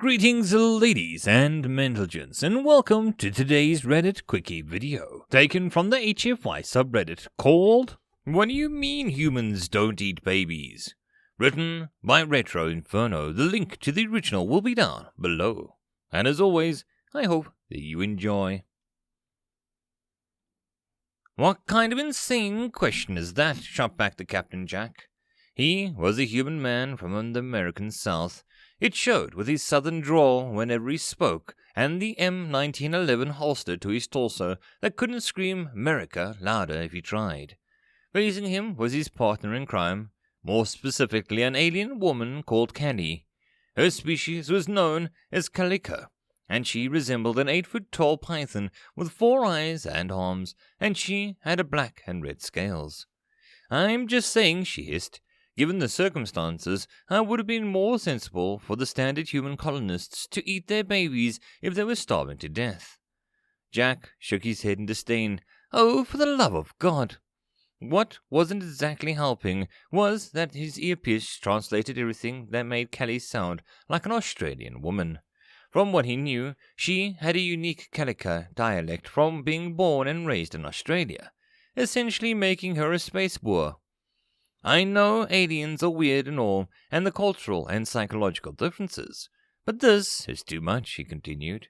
Greetings ladies and gents, and welcome to today's Reddit Quickie video, taken from the HFY subreddit called What Do You Mean Humans Don't Eat Babies? Written by Retro Inferno. The link to the original will be down below. And as always, I hope that you enjoy. What kind of insane question is that? Shot back to Captain Jack. He was a human man from the American South. It showed with his southern drawl whenever he spoke, and the M1911 holster to his torso that couldn't scream America louder if he tried. Raising him was his partner in crime, more specifically an alien woman called Candy. Her species was known as Calica, and she resembled an 8-foot-tall python with 4 eyes and arms, and she had a black and red scales. "I'm just saying," she hissed. "Given the circumstances, I would have been more sensible for the standard human colonists to eat their babies if they were starving to death." Jack shook his head in disdain. Oh, for the love of God! What wasn't exactly helping was that his earpiece translated everything that made Callie sound like an Australian woman. From what he knew, she had a unique Calica dialect from being born and raised in Australia, essentially making her a space boer. "I know aliens are weird and all, and the cultural and psychological differences, but this is too much," he continued.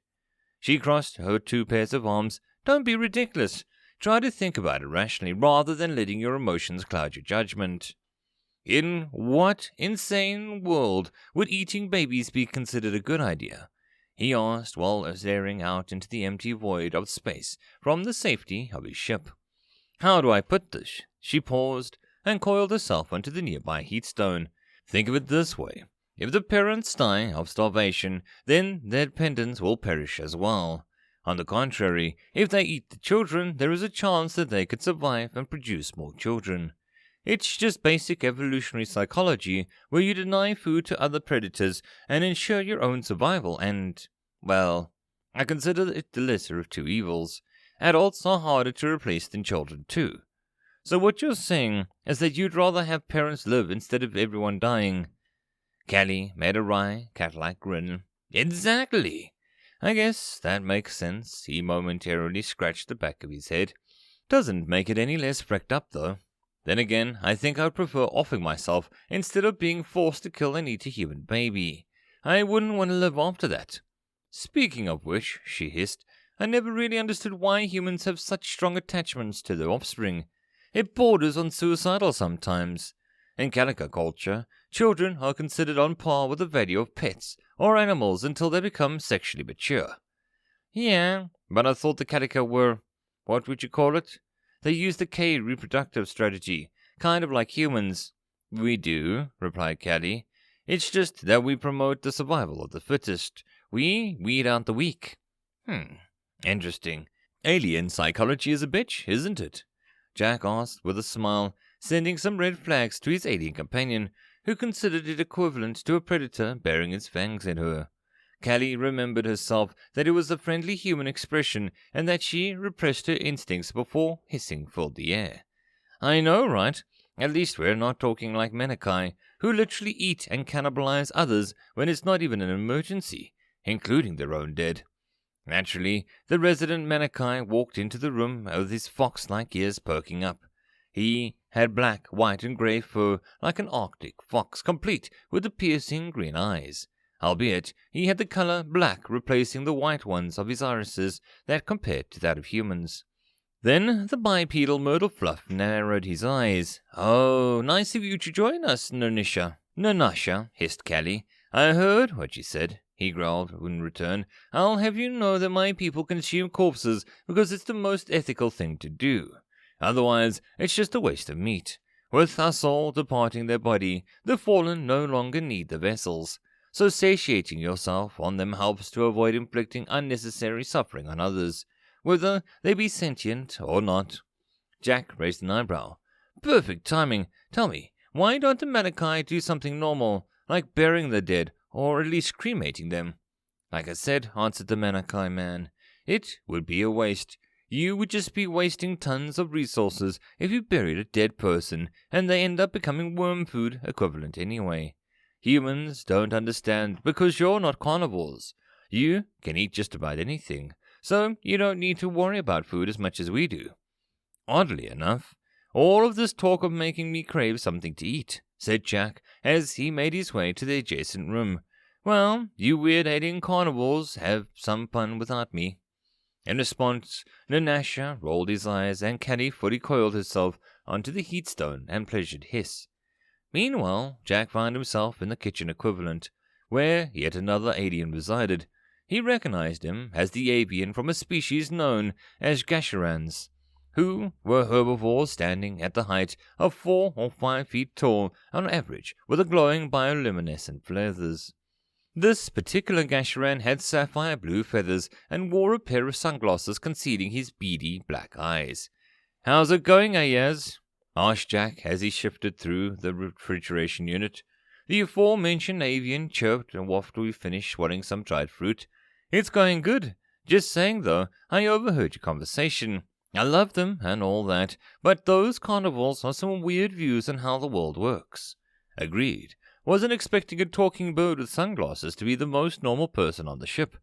She crossed her 2 pairs of arms. "Don't be ridiculous. Try to think about it rationally rather than letting your emotions cloud your judgment. In what insane world would eating babies be considered a good idea?" he asked while staring out into the empty void of space from the safety of his ship. "How do I put this?" She paused and coiled herself onto the nearby heatstone. "Think of it this way. If the parents die of starvation, then their dependents will perish as well. On the contrary, if they eat the children, there is a chance that they could survive and produce more children. It's just basic evolutionary psychology, where you deny food to other predators and ensure your own survival, and, well, I consider it the lesser of 2 evils. Adults are harder to replace than children too. So what you're saying is that you'd rather have parents live instead of everyone dying?" Callie made a wry, cat-like grin. "Exactly. I guess that makes sense." He momentarily scratched the back of his head. "Doesn't make it any less freaked up, though. Then again, I think I'd prefer offing myself instead of being forced to kill and eat a human baby. I wouldn't want to live after that. Speaking of which," she hissed, "I never really understood why humans have such strong attachments to their offspring. It borders on suicidal sometimes. In Calica culture, children are considered on par with the value of pets or animals until they become sexually mature." "Yeah, but I thought the Calica were, what would you call it? They use the K reproductive strategy, kind of like humans." "We do," replied Callie. "It's just that we promote the survival of the fittest. We weed out the weak." Interesting. Alien psychology is a bitch, isn't it?" Jack asked with a smile, sending some red flags to his alien companion, who considered it equivalent to a predator bearing its fangs at her. Callie remembered herself that it was a friendly human expression and that she repressed her instincts before hissing filled the air. "I know, right? At least we're not talking like Menachai, who literally eat and cannibalize others when it's not even an emergency, including their own dead." Naturally, the resident Menachai walked into the room with his fox-like ears perking up. He had black, white, and grey fur like an Arctic fox, complete with the piercing green eyes, albeit he had the color black replacing the white ones of his irises that compared to that of humans. Then the bipedal myrtle fluff narrowed his eyes. "Oh, nice of you to join us, Nernasha," hissed Callie. "I heard what you said," he growled in return. "I'll have you know that my people consume corpses because it's the most ethical thing to do. Otherwise, it's just a waste of meat. With our soul departing their body, the fallen no longer need the vessels. So satiating yourself on them helps to avoid inflicting unnecessary suffering on others, whether they be sentient or not." Jack raised an eyebrow. "Perfect timing. Tell me, why don't the Menachai do something normal, like burying the dead, or at least cremating them?" "Like I said," answered the Menachai man, "it would be a waste. You would just be wasting tons of resources if you buried a dead person, and they end up becoming worm food equivalent anyway. Humans don't understand because you're not carnivores. You can eat just about anything, so you don't need to worry about food as much as we do. Oddly enough, all of this talk of making me crave something to eat, said Jack as he made his way to the adjacent room. Well, you weird alien carnivores have some fun without me. In response, Nanasha rolled his eyes and Caddy fully coiled herself onto the heatstone and pleasured hiss. Meanwhile, Jack found himself in the kitchen equivalent, where yet another alien resided. He recognized him as the avian from a species known as Gasharans, who were herbivores standing at the height of 4 or 5 feet tall on average, with a glowing bioluminescent feathers. This particular Gasharan had sapphire blue feathers and wore a pair of sunglasses concealing his beady black eyes. "How's it going, Ayaz?" asked Jack as he shifted through the refrigeration unit. The aforementioned avian chirped after we finished swallowing some dried fruit. "It's going good. Just saying, though, I overheard your conversation. I love them and all that, but those carnivores have some weird views on how the world works." Agreed. Wasn't expecting a talking bird with sunglasses to be the most normal person on the ship.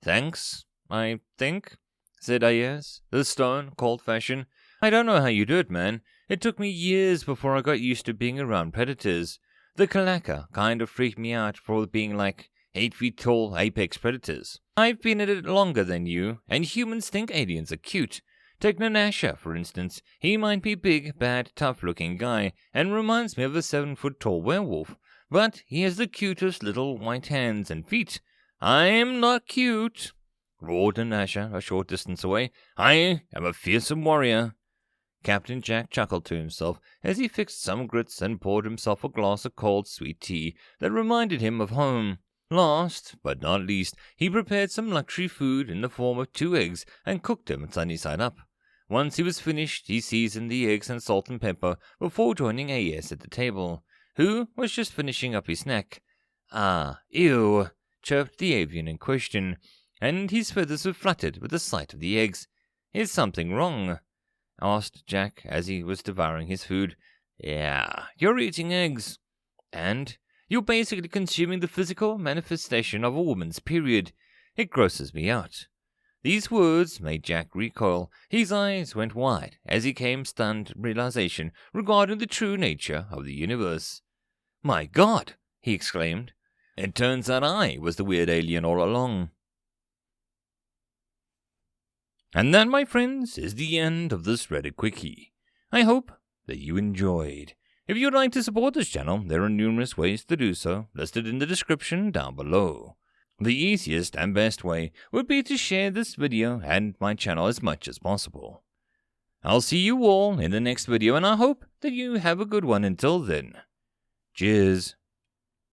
"Thanks, I think," said Ayaz, the stone, cold fashion. "I don't know how you do it, man. It took me years before I got used to being around predators. The Kalaka kind of freaked me out for being like 8 feet tall apex predators. I've been at it longer than you, and humans think aliens are cute. Take Nanasha, for instance. He might be big, bad, tough-looking guy, and reminds me of a 7-foot-tall werewolf, but he has the cutest little white hands and feet. I'm not cute," roared Nanasha a short distance away. "I am a fearsome warrior." Captain Jack chuckled to himself as he fixed some grits and poured himself a glass of cold, sweet tea that reminded him of home. Last, but not least, he prepared some luxury food in the form of 2 eggs and cooked them sunny side up. Once he was finished, he seasoned the eggs and salt and pepper before joining A.S. at the table, who was just finishing up his snack. "Ah, ew," chirped the avian in question, and his feathers were fluttered with the sight of the eggs. "Is something wrong?" asked Jack as he was devouring his food. "Yeah, you're eating eggs. And you're basically consuming the physical manifestation of a woman's period. It grosses me out." These words made Jack recoil. His eyes went wide as he came stunned realization regarding the true nature of the universe. "My God!" he exclaimed. "It turns out I was the weird alien all along." And that, my friends, is the end of this Reddit Quickie. I hope that you enjoyed. If you'd like to support this channel, there are numerous ways to do so, listed in the description down below. The easiest and best way would be to share this video and my channel as much as possible. I'll see you all in the next video, and I hope that you have a good one until then. Cheers.